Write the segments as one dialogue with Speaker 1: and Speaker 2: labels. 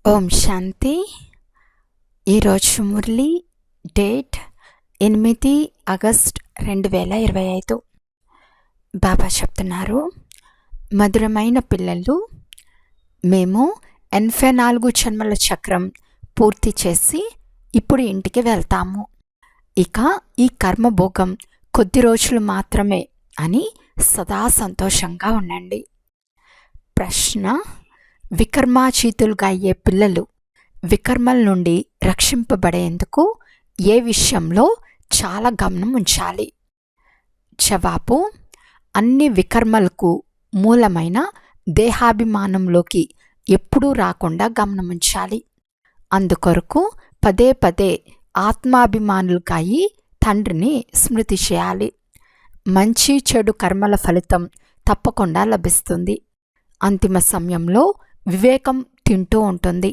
Speaker 1: ఓం శాంతి. ఈరోజు Murali date 8 August 2025. బాబా చెప్తున్నారు, మధురమైన పిల్లలు, మేము 84 జన్మల చక్రం పూర్తి చేసి ఇప్పుడు ఇంటికి వెళ్తాము. ఇక ఈ కర్మభోగం కొద్ది రోజులు మాత్రమే అని సదా సంతోషంగా ఉండండి. ప్రశ్న: వికర్మాచీతులుగా అయ్యే పిల్లలు వికర్మల నుండి రక్షింపబడేందుకు ఏ విషయంలో చాలా గమనం ఉంచాలి? జవాబు: అన్ని వికర్మలకు మూలమైన దేహాభిమానంలోకి ఎప్పుడూ రాకుండా గమనం ఉంచాలి. అందుకొరకు పదే పదే ఆత్మాభిమానులుగా అయి తండ్రిని స్మృతి చేయాలి. మంచి చెడు కర్మల ఫలితం తప్పకుండా లభిస్తుంది. అంతిమ సమయంలో వివేకం తింటూ ఉంటుంది.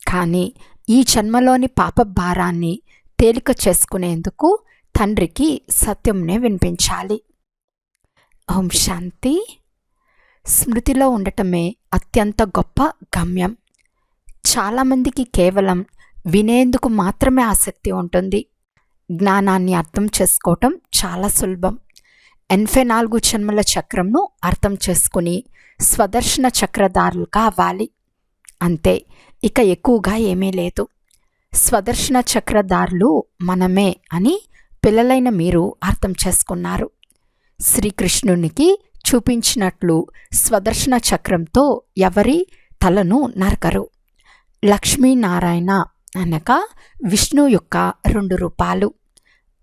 Speaker 1: కానీ ఈ జన్మలోని పాప భారాన్ని తేలిక చేసుకునేందుకు తండ్రికి సత్యంనే వినిపించాలి. ఓం శాంతి. స్మృతిలో ఉండటమే అత్యంత గొప్ప గమ్యం. చాలామందికి కేవలం వినేందుకు మాత్రమే ఆసక్తి ఉంటుంది. జ్ఞానాన్ని అర్థం చేసుకోవటం చాలా సులభం. 84 జన్మల చక్రంను అర్థం చేసుకుని స్వదర్శన చక్రధారులుగా అవ్వాలి. అంతే, ఇక ఎక్కువగా ఏమీ లేదు. స్వదర్శన చక్రధారులు మనమే అని పిల్లలైన మీరు అర్థం చేసుకున్నారు. శ్రీకృష్ణునికి చూపించినట్లు స్వదర్శన చక్రంతో ఎవరి తలను నరకరు. లక్ష్మీనారాయణ అనగా విష్ణు యొక్క 2 రూపాలు.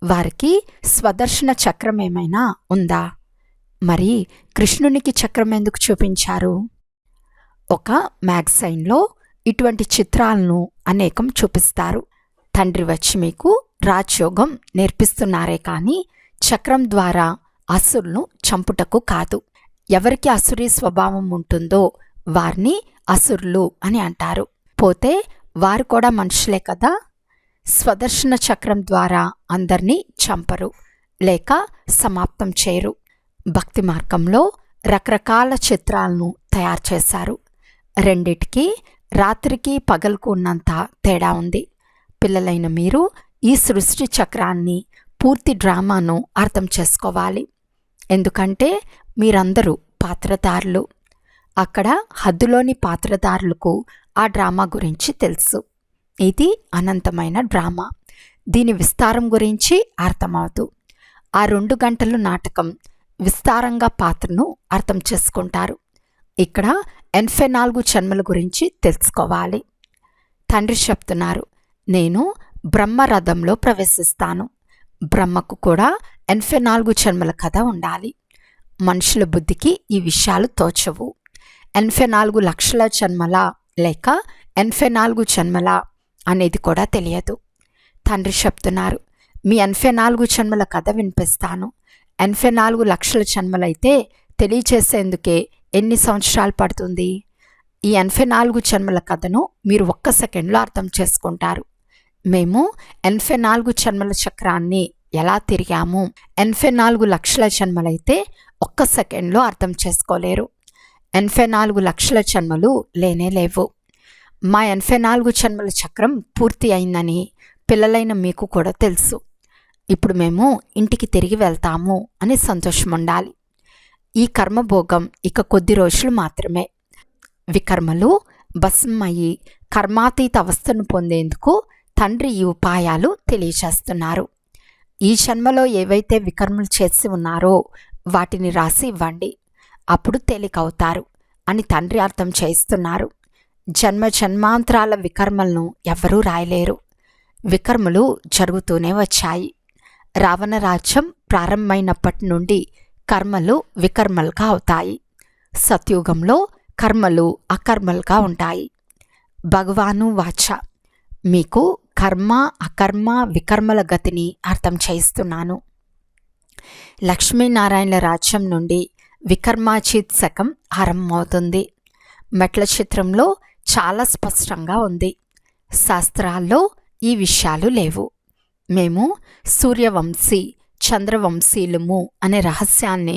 Speaker 1: వారికి స్వదర్శన చక్రం ఏమైనా ఉందా? మరి కృష్ణునికి చక్రం ఎందుకు చూపించారు? ఒక మ్యాగజైన్లో ఇటువంటి చిత్రాలను అనేకం చూపిస్తారు. తండ్రి వచ్చి మీకు రాజయోగం నేర్పిస్తున్నారే కానీ చక్రం ద్వారా అసురులను చంపుటకు కాదు. ఎవరికి అసురీ స్వభావం ఉంటుందో వారిని అసురులు అని అంటారు. పోతే వారు కూడా మనుషులే కదా. స్వదర్శన చక్రం ద్వారా అందరినీ చంపరు లేక సమాప్తం చేయరు. భక్తి మార్గంలో రకరకాల చిత్రాలను తయారు చేశారు. రెండిటికి రాత్రికి పగలుకు ఉన్నంత తేడా ఉంది. పిల్లలైన మీరు ఈ సృష్టి చక్రాన్ని పూర్తి డ్రామాను అర్థం చేసుకోవాలి. ఎందుకంటే మీరందరూ పాత్రధారులు. అక్కడ హద్దులోని పాత్రధారులకు ఆ డ్రామా గురించి తెలుసు. ఇది అనంతమైన డ్రామా. దీని విస్తారం గురించి అర్థమవుతూ ఆ 2 గంటలు నాటకం విస్తారంగా పాత్రను అర్థం చేసుకుంటారు. ఇక్కడ 84 జన్మల గురించి తెలుసుకోవాలి. తండ్రి చెప్తున్నారు, నేను బ్రహ్మరథంలో ప్రవేశిస్తాను. బ్రహ్మకు కూడా 84 జన్మల కథ ఉండాలి. మనుషుల బుద్ధికి ఈ విషయాలు తోచవు. 84 లక్షల జన్మల లేక 84 జన్మల అనేది కూడా తెలియదు. తండ్రి చెప్తున్నారు, మీ 84 జన్మల కథ వినిపిస్తాను. 84 లక్షల జన్మలైతే తెలియచేసేందుకే ఎన్ని సంవత్సరాలు పడుతుంది? ఈ 84 జన్మల కథను మీరు 1 సెకండ్లో అర్థం చేసుకుంటారు. మేము 84 జన్మల చక్రాన్ని ఎలా తిరిగాము? 84 లక్షల జన్మలైతే 1 సెకండ్లో అర్థం చేసుకోలేరు. 84 లక్షల జన్మలు లేనే లేవు. మా 84 జన్మల చక్రం పూర్తి అయిందని పిల్లలైన మీకు కూడా తెలుసు. ఇప్పుడు మేము ఇంటికి తిరిగి వెళ్తాము అని సంతోషం ఉండాలి. ఈ కర్మభోగం ఇక కొద్ది రోజులు మాత్రమే. వికర్మలు భస్మయ్యి కర్మాతీత అవస్థను పొందేందుకు తండ్రి ఈ ఉపాయాలు తెలియచేస్తున్నారు. ఈ జన్మలో ఏవైతే వికర్మలు చేసి ఉన్నారో వాటిని రాసి ఇవ్వండి, అప్పుడు తేలికవుతారు అని తండ్రి అర్థం చేయిస్తున్నారు. జన్మ జన్మాంతరాల వికర్మలను ఎవ్వరూ రాయలేరు. వికర్మలు జరుగుతూనే వచ్చాయి. రావణ రాజ్యం ప్రారంభమైనప్పటి నుండి కర్మలు వికర్మలుగా అవుతాయి. సత్యుగంలో కర్మలు అకర్మలుగా ఉంటాయి. భగవాను వాచ, మీకు కర్మ అకర్మ వికర్మల గతిని అర్థం చేయిస్తున్నాను. లక్ష్మీనారాయణల రాజ్యం నుండి వికర్మాచీత్ శకం ఆరంభమవుతుంది. మెట్ల చిత్రంలో చాలా స్పష్టంగా ఉంది. శాస్త్రాల్లో ఈ విషయాలు లేవు. మేము సూర్యవంశీ చంద్రవంశీలము అనే రహస్యాన్ని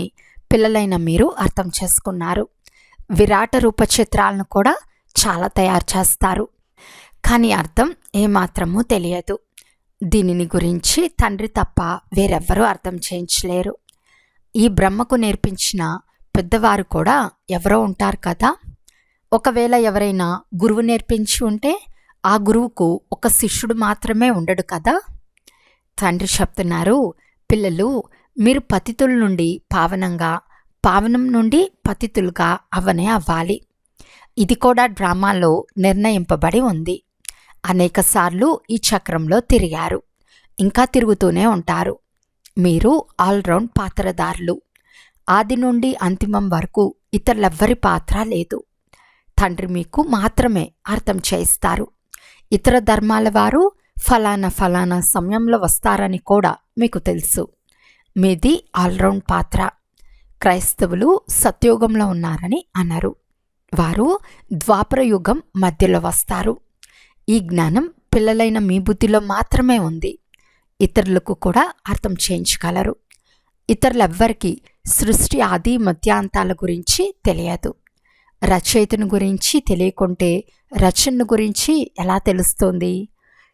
Speaker 1: పిల్లలైన మీరు అర్థం చేసుకున్నారు. విరాట రూప చిత్రాలను కూడా చాలా తయారు చేస్తారు. కానీ అర్థం ఏమాత్రమూ తెలియదు. దీనిని గురించి తండ్రి తప్ప వేరెవ్వరూ అర్థం చేయించలేరు. ఈ బ్రహ్మకు నేర్పించిన పెద్దవారు కూడా ఎవరో ఉంటారు కదా. ఒకవేళ ఎవరైనా గురువు నేర్పించి ఉంటే ఆ గురువుకు ఒక శిష్యుడు మాత్రమే ఉండడు కదా. తండ్రి చెప్తున్నారు, పిల్లలు, మీరు పతితుల నుండి పావనంగా, పావనం నుండి పతితులుగా అవనే అవ్వాలి. ఇది కూడా డ్రామాలో నిర్ణయింపబడి ఉంది. అనేకసార్లు ఈ చక్రంలో తిరిగారు, ఇంకా తిరుగుతూనే ఉంటారు. మీరు ఆల్రౌండ్ పాత్రదారులు. ఆది నుండి అంతిమం వరకు ఇతరులెవ్వరి పాత్ర లేదు. తండ్రి మీకు మాత్రమే అర్థం చేయిస్తారు. ఇతర ధర్మాల వారు ఫలానా ఫలానా సమయంలో వస్తారని కూడా మీకు తెలుసు. మీది ఆల్రౌండ్ పాత్ర. క్రైస్తవులు సత్యుగంలో ఉన్నారని అనరు. వారు ద్వాపర యుగం మధ్యలో వస్తారు. ఈ జ్ఞానం పిల్లలైన మీ బుద్ధిలో మాత్రమే ఉంది. ఇతరులకు కూడా అర్థం చేయించగలరు. ఇతరులెవ్వరికీ సృష్టి ఆది మధ్యాంతాల గురించి తెలియదు. రచయితను గురించి తెలియకుంటే రచనను గురించి ఎలా తెలుస్తుంది?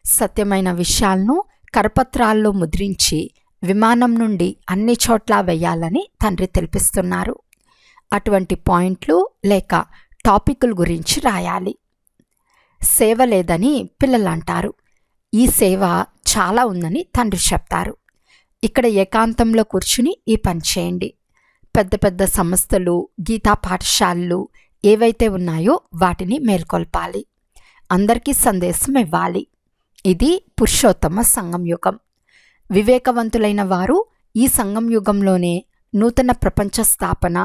Speaker 1: సత్యమైన విషయాలను కరపత్రాల్లో ముద్రించి విమానం నుండి అన్ని చోట్ల వేయాలని తండ్రి తెలిపిస్తున్నారు. అటువంటి పాయింట్లు లేక టాపికుల గురించి రాయాలి. సేవ లేదని పిల్లలు అంటారు. ఈ సేవ చాలా ఉందని తండ్రి చెప్తారు. ఇక్కడ ఏకాంతంలో కూర్చుని ఈ పని చేయండి. పెద్ద పెద్ద సంస్థలు, గీతా పాఠశాలలు ఏవైతే ఉన్నాయో వాటిని మేల్కొల్పాలి. అందరికీ సందేశం ఇవ్వాలి. ఇది పురుషోత్తమ సంగం యుగం. వివేకవంతులైన వారు ఈ సంగం యుగంలోనే నూతన ప్రపంచ స్థాపన,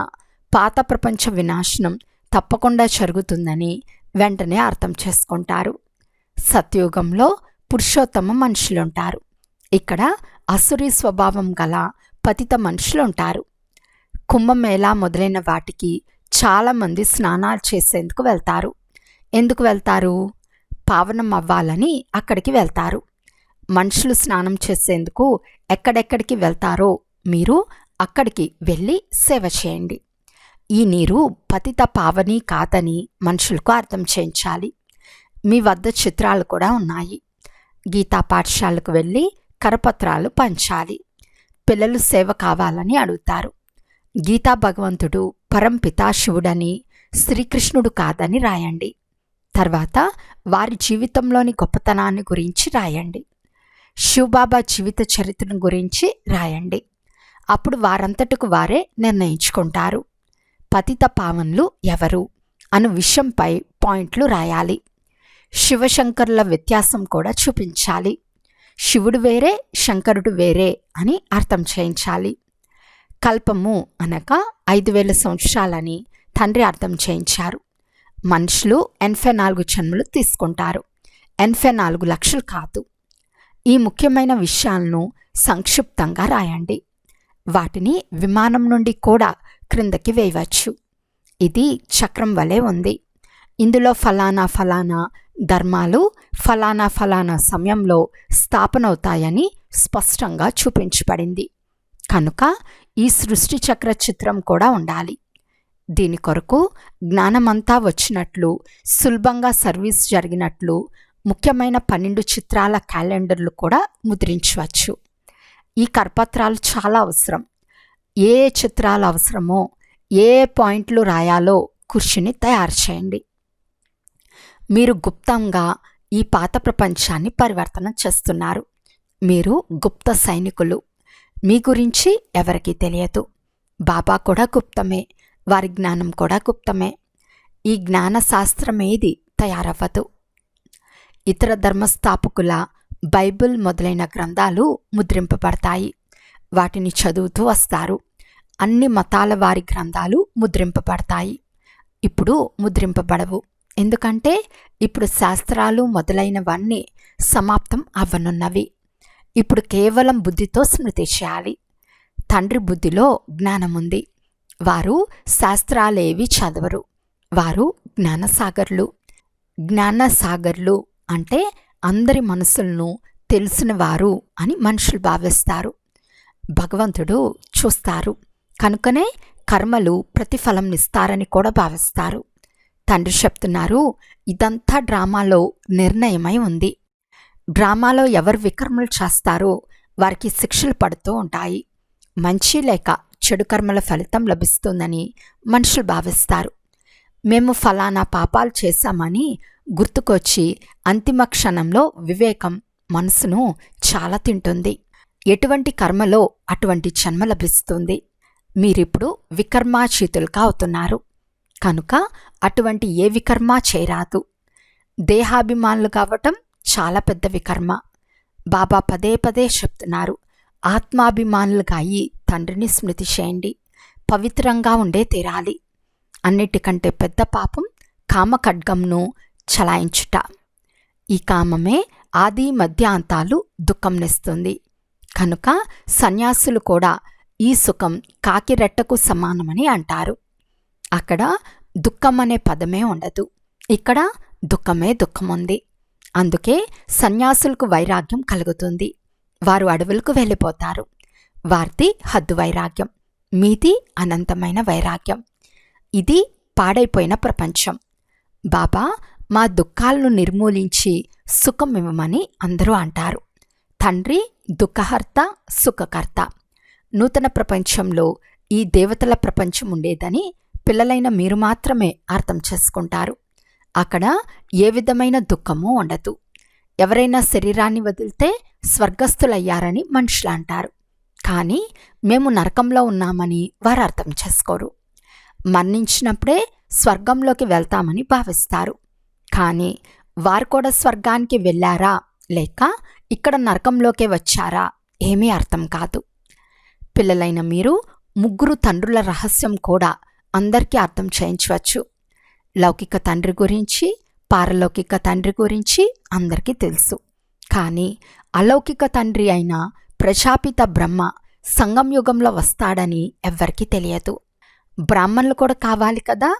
Speaker 1: పాత ప్రపంచ వినాశనం తప్పకుండా జరుగుతుందని వెంటనే అర్థం చేసుకుంటారు. సత్యుగంలో పురుషోత్తమ మనుషులుంటారు. ఇక్కడ అసురీ స్వభావం గల పతిత మనుషులుంటారు. కుంభమేళా మొదలైన వాటికి చాలామంది స్నానాలు చేసేందుకు వెళ్తారు. ఎందుకు వెళ్తారు? పావనం అవ్వాలని అక్కడికి వెళ్తారు. మనుషులు స్నానం చేసేందుకు ఎక్కడెక్కడికి వెళ్తారో మీరు అక్కడికి వెళ్ళి సేవ చేయండి. ఈ నీరు పతిత పావని కాదని మనుషులకు అర్థం చేయించాలి. మీ వద్ద చిత్రాలు కూడా ఉన్నాయి. గీతా పాఠశాలకు వెళ్ళి కరపత్రాలు పంచాలి. పిల్లలు సేవ కావాలని అడుగుతారు. గీతా భగవంతుడు పరంపితా శివుడని, శ్రీకృష్ణుడు కాదని రాయండి. తర్వాత వారి జీవితంలోని గొప్పతనాన్ని గురించి రాయండి. శివబాబా జీవిత చరిత్రను గురించి రాయండి. అప్పుడు వారంతటకు వారే నిర్ణయించుకుంటారు పతిత పావనులు ఎవరు అను విషయంపై పాయింట్లు రాయాలి. శివశంకరుల వ్యత్యాసం కూడా చూపించాలి. శివుడు వేరే, శంకరుడు వేరే అని అర్థం చేయించాలి. కల్పము అనగా 5000 సంవత్సరాలని తండ్రి అర్థం చేయించారు. మనుషులు 84 జన్మలు తీసుకుంటారు, 84 లక్షలు కాదు. ఈ ముఖ్యమైన విషయాలను సంక్షిప్తంగా రాయండి. వాటిని విమానం నుండి కూడా క్రిందకి వేయవచ్చు. ఇది చక్రం వలె ఉంది. ఇందులో ఫలానా ఫలానా ధర్మాలు ఫలానా ఫలానా సమయంలో స్థాపనవుతాయని స్పష్టంగా చూపించబడింది. కనుక ఈ సృష్టి చక్ర చిత్రం కూడా ఉండాలి. దీని కొరకు జ్ఞానమంతా వచ్చినట్లు, సులభంగా సర్వీస్ జరిగినట్లు ముఖ్యమైన 12 చిత్రాల క్యాలెండర్లు కూడా ముద్రించవచ్చు. ఈ కరపత్రాలు చాలా అవసరం. ఏ చిత్రాలు అవసరమో, ఏ పాయింట్లు రాయాలో కూర్చుని తయారు చేయండి. మీరు గుప్తంగా ఈ పాత ప్రపంచాన్ని పరివర్తన చేస్తున్నారు. మీరు గుప్త సైనికులు. మీ గురించి ఎవరికీ తెలియదు. బాబా కూడా గుప్తమే, వారి జ్ఞానం కూడా గుప్తమే. ఈ జ్ఞాన శాస్త్రమేది తయారవ్వదు. ఇతర ధర్మస్థాపకుల బైబిల్ మొదలైన గ్రంథాలు ముద్రింపబడతాయి. వాటిని చదువుతూ వస్తారు. అన్ని మతాల వారి గ్రంథాలు ముద్రింపబడతాయి. ఇప్పుడు ముద్రింపబడవు. ఎందుకంటే ఇప్పుడు శాస్త్రాలు మొదలైనవన్నీ సమాప్తం అవ్వనున్నవి. ఇప్పుడు కేవలం బుద్ధితో స్మృతి చేయాలి. తండ్రి బుద్ధిలో జ్ఞానముంది. వారు శాస్త్రాలేవి చదవరు. వారు జ్ఞానసాగర్లు. జ్ఞానసాగర్లు అంటే అందరి మనసులను తెలిసినవారు అని మనుషులు భావిస్తారు. భగవంతుడు చూస్తారు. కనుకనే కర్మలు ప్రతిఫలం ఇస్తారని కూడా భావిస్తారు. తండ్రి చెప్తున్నారు, ఇదంతా డ్రామాలో నిర్ణయమై ఉంది. డ్రామాలో ఎవరు వికర్మలు చేస్తారో వారికి శిక్షలు పడుతూ ఉంటాయి. మంచి లేక చెడు కర్మల ఫలితం లభిస్తుందని మనుషులు భావిస్తారు. మేము ఫలానా పాపాలు చేశామని గుర్తుకొచ్చి అంతిమ క్షణంలో వివేకం మనసును చాలా తింటుంది. ఎటువంటి కర్మలో అటువంటి జన్మ లభిస్తుంది. మీరిప్పుడు వికర్మాచీతులుగా అవుతున్నారు కనుక అటువంటి ఏ వికర్మ చేయరాదు. దేహాభిమానులు కావటం చాలా పెద్ద వికర్మ. బాబా పదే పదే చెప్తున్నారు, ఆత్మాభిమానులుగా అయి తండ్రిని స్మృతి చేయండి, పవిత్రంగా ఉండే తీరాలి. అన్నిటికంటే పెద్ద పాపం కామఖడ్గంను చలాయించుట. ఈ కామమే ఆది మధ్యాంతాలు దుఃఖంనిస్తుంది. కనుక సన్యాసులు కూడా ఈ సుఖం కాకిరెట్టకు సమానమని అంటారు. అక్కడ దుఃఖం అనే పదమే ఉండదు, ఇక్కడ దుఃఖమే దుఃఖముంది. అందుకే సన్యాసులకు వైరాగ్యం కలుగుతుంది. వారు అడవులకు వెళ్ళిపోతారు. వారిది హద్దు వైరాగ్యం, మీది అనంతమైన వైరాగ్యం. ఇది పాడైపోయిన ప్రపంచం. బాబా మా దుఃఖాలను నిర్మూలించి సుఖం ఇవ్వమని అందరూ అంటారు. తండ్రి దుఃఖహర్త, సుఖకర్త. నూతన ప్రపంచంలో ఈ దేవతల ప్రపంచం ఉండేదని పిల్లలైన మీరు మాత్రమే అర్థం చేసుకుంటారు. అక్కడ ఏ విధమైన దుఃఖమూ ఉండదు. ఎవరైనా శరీరాన్ని వదిలితే స్వర్గస్థులయ్యారని మనుషులు అంటారు. కానీ మేము నరకంలో ఉన్నామని వారు అర్థం చేసుకోరు. మరణించినప్పుడే స్వర్గంలోకి వెళ్తామని భావిస్తారు. కానీ వారు కూడా స్వర్గానికి వెళ్ళారా లేక ఇక్కడ నరకంలోకే వచ్చారా ఏమీ అర్థం కాదు. పిల్లలైన మీరు ముగ్గురు తండ్రుల రహస్యం కూడా అందరికీ అర్థం చేయించవచ్చు. లౌకిక తండ్రి గురించి, పారలౌకిక తండ్రి గురించి అందరికీ తెలుసు. కానీ అలౌకిక తండ్రి అయిన ప్రజాపిత బ్రహ్మ సంగం యుగంలో వస్తాడని ఎవ్వరికీ తెలియదు. బ్రాహ్మణులు కూడా కావాలి కదా.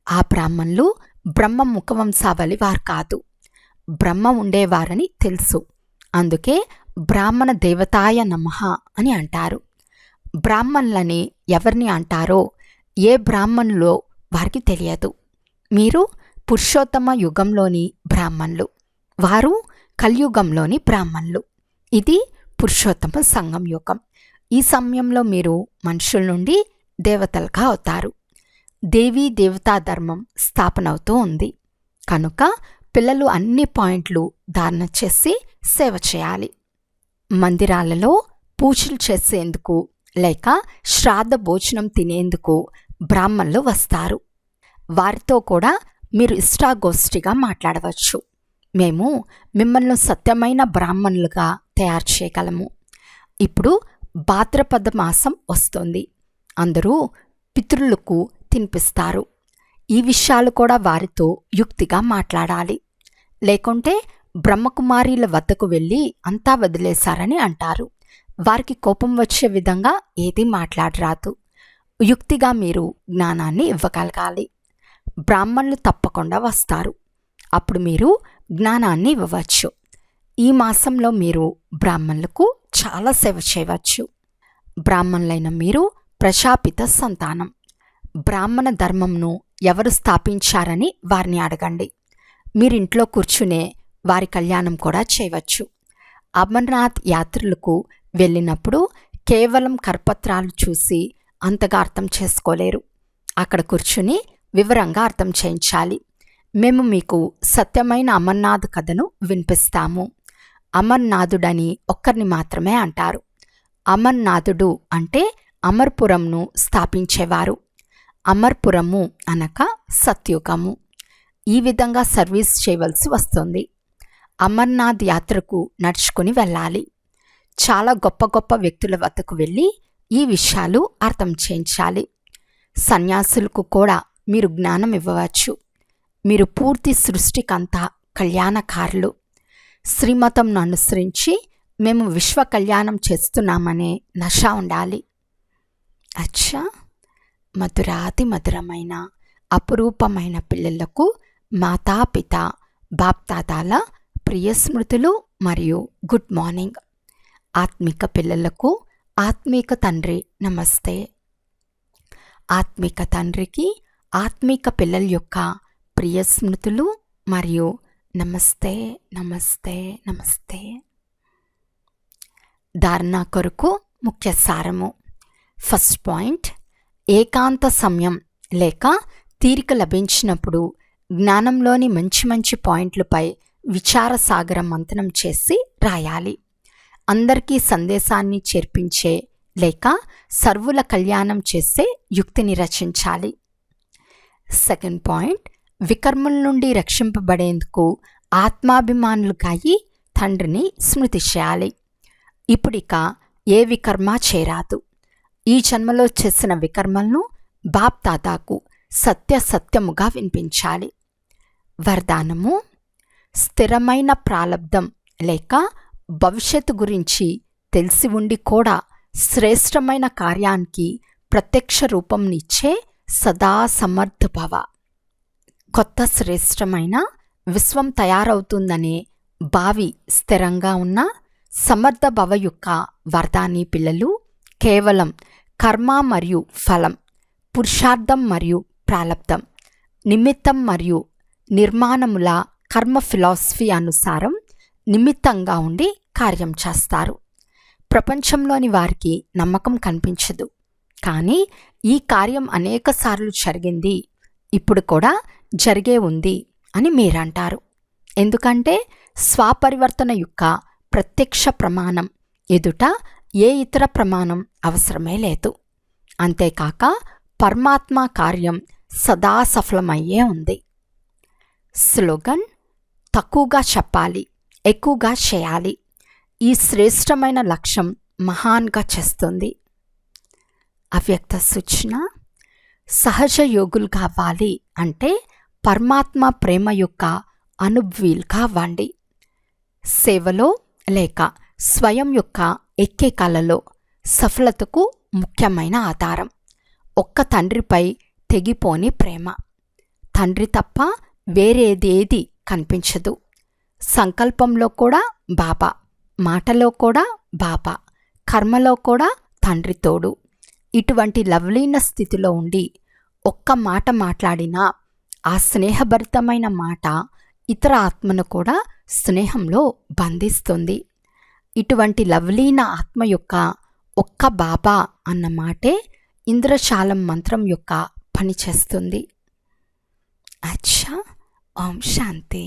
Speaker 1: ఆ బ్రాహ్మణులు బ్రహ్మ ముఖవంశావళి వారు కాదు, బ్రహ్మ ఉండేవారని తెలుసు. అందుకే బ్రాహ్మణ దేవతాయ నమః అని అంటారు. బ్రాహ్మణులని ఎవరిని అంటారో ఏ బ్రాహ్మణులో వారికి తెలియదు. మీరు పురుషోత్తమ యుగంలోని బ్రాహ్మణులు, వారు కలియుగంలోని బ్రాహ్మణులు. ఇది పురుషోత్తమ సంగం యుగం. ఈ సమయంలో మీరు మనుషుల నుండి దేవతలుగా అవుతారు. దేవీ దేవతా ధర్మం స్థాపన అవుతూ ఉంది. కనుక పిల్లలు అన్ని పాయింట్లు ధారణ చేసి సేవ చేయాలి. మందిరాలలో పూజలు చేసేందుకు లేక శ్రాద్ధ భోజనం తినేందుకు బ్రాహ్మణులు వస్తారు. వారితో కూడా మీరు ఇష్టాగోష్ఠిగా మాట్లాడవచ్చు. మేము మిమ్మల్ని సత్యమైన బ్రాహ్మణులుగా తయారు చేయగలము. ఇప్పుడు భాద్రపద మాసం వస్తుంది. అందరూ పితృలకు తినిపిస్తారు. ఈ విషయాలు కూడా వారితో యుక్తిగా మాట్లాడాలి. లేకుంటే బ్రహ్మకుమారీల వద్దకు వెళ్ళి అంతా వదిలేశారని అంటారు. వారికి కోపం వచ్చే విధంగా ఏదీ మాట్లాడరాదు. యుక్తిగా మీరు జ్ఞానాన్ని ఇవ్వగలగాలి. బ్రాహ్మణులు తప్పకుండా వస్తారు. అప్పుడు మీరు జ్ఞానాన్ని ఇవ్వవచ్చు. ఈ మాసంలో మీరు బ్రాహ్మణులకు చాలా సేవ చేయవచ్చు. బ్రాహ్మణులైన మీరు ప్రజాపిత సంతానం. బ్రాహ్మణ ధర్మంను ఎవరు స్థాపించారని వారిని అడగండి. మీరింట్లో కూర్చునే వారి కళ్యాణం కూడా చేయవచ్చు. అమర్నాథ్ యాత్రలకు వెళ్ళినప్పుడు కేవలం కరపత్రాలు చూసి అంతగా అర్థం చేసుకోలేరు. అక్కడ కూర్చుని వివరంగా అర్థం చేయించాలి. మేము మీకు సత్యమైన అమర్నాథ్ కథను వినిపిస్తాము. అమర్నాథుడని ఒక్కరిని మాత్రమే అంటారు. అమర్నాథుడు అంటే అమర్పురంను స్థాపించేవారు. అమర్పురము అనగా సత్యుగము. ఈ విధంగా సర్వీస్ చేయవలసి వస్తుంది. అమర్నాథ్ యాత్రకు నడుచుకుని వెళ్ళాలి. చాలా గొప్ప గొప్ప వ్యక్తుల వద్దకు వెళ్ళి ఈ విషయాలు అర్థం చేయించాలి. సన్యాసులకు కూడా మీరు జ్ఞానం ఇవ్వవచ్చు. మీరు పూర్తి సృష్టికంతా కళ్యాణకారులు. శ్రీమతంను అనుసరించి మేము విశ్వ కళ్యాణం చేస్తున్నామనే నష ఉండాలి. అచ్చా, మధురాతి మధురమైన అపురూపమైన పిల్లలకు మాతాపిత బాప్దాదాల ప్రియ స్మృతులు మరియు గుడ్ మార్నింగ్. ఆత్మిక పిల్లలకు ఆత్మిక తండ్రి నమస్తే. ఆత్మిక తండ్రికి ఆత్మిక పిల్లల యొక్క ప్రియ స్మృతులు మరియు నమస్తే నమస్తే నమస్తే. ధారణ కొరకు ముఖ్య సారము. ఫస్ట్ పాయింట్, ఏకాంత సమయం లేక తీరిక లభించినప్పుడు జ్ఞానంలోని మంచి మంచి పాయింట్లపై విచార సాగర మంథనం చేసి రాయాలి. అందరికీ సందేశాన్ని చేర్పించే లేక సర్వుల కళ్యాణం చేసే యుక్తిని రచించాలి. సెకండ్ పాయింట్, వికర్మల నుండి రక్షింపబడేందుకు ఆత్మాభిమానులుగా అయి తండ్రిని స్మృతి చేయాలి. ఇప్పుడిక ఏ వికర్మ చేరాదు. ఈ జన్మలో చేసిన వికర్మలను బాప్ దాదాకు సత్యముగా వినిపించాలి. వరదానము. స్థిరమైన ప్రాలబ్ధం లేక భవిష్యత్తు గురించి తెలిసి ఉండి కూడా శ్రేష్టమైన కార్యానికి ప్రత్యక్ష రూపంనిచ్చే సదా సమర్థభవ. కొత్త శ్రేష్టమైన విశ్వం తయారవుతుందనే భావి స్థిరంగా ఉన్న సమర్థభవ యొక్క వరదాని పిల్లలు కేవలం కర్మ మరియు ఫలం, పురుషార్థం మరియు ప్రాలబ్ధం, నిమిత్తం మరియు నిర్మాణముల కర్మ ఫిలాసఫీ అనుసారం నిమిత్తంగా ఉండి కార్యం చేస్తారు. ప్రపంచంలోని వారికి నమ్మకం కనిపించదు, కానీ ఈ కార్యం అనేకసార్లు జరిగింది, ఇప్పుడు కూడా జరిగే ఉంది అని మీరంటారు. ఎందుకంటే స్వపరివర్తన యొక్క ప్రత్యక్ష ప్రమాణం ఎదుట ఏ ఇతర ప్రమాణం అవసరమే లేదు. అంతేకాక పరమాత్మ కార్యం సదా సఫలమయ్యే ఉంది. స్లోగన్. తక్కువగా చెప్పాలి, ఎక్కువగా చేయాలి. ఈ శ్రేష్టమైన లక్ష్యం మహాన్గా చేస్తుంది. అవ్యక్త సూచన. సహజ యోగులు కావాలి అంటే పరమాత్మ ప్రేమ యొక్క అనుభవీలుగా అవ్వండి. సేవలో లేక స్వయం యొక్క ఎక్కే కళలో సఫలతకు ముఖ్యమైన ఆధారం ఒక్క తండ్రిపై తెగిపోని ప్రేమ. తండ్రి తప్ప వేరేదేది కనిపించదు. సంకల్పంలో కూడా బాబా, మాటలో కూడా బాబా, కర్మలో కూడా తండ్రి తోడు. ఇటువంటి లవ్లీన స్థితిలో ఉండి ఒక్క మాట మాట్లాడినా ఆ స్నేహభరితమైన మాట ఇతర ఆత్మను కూడా స్నేహంలో బంధిస్తుంది. ఇటువంటి లవ్లీన ఆత్మ యొక్క ఒక్క బాబా అన్న మాటే ఇంద్రశాలం మంత్రం యొక్క పనిచేస్తుంది. అచ్చా. ఓం శాంతి.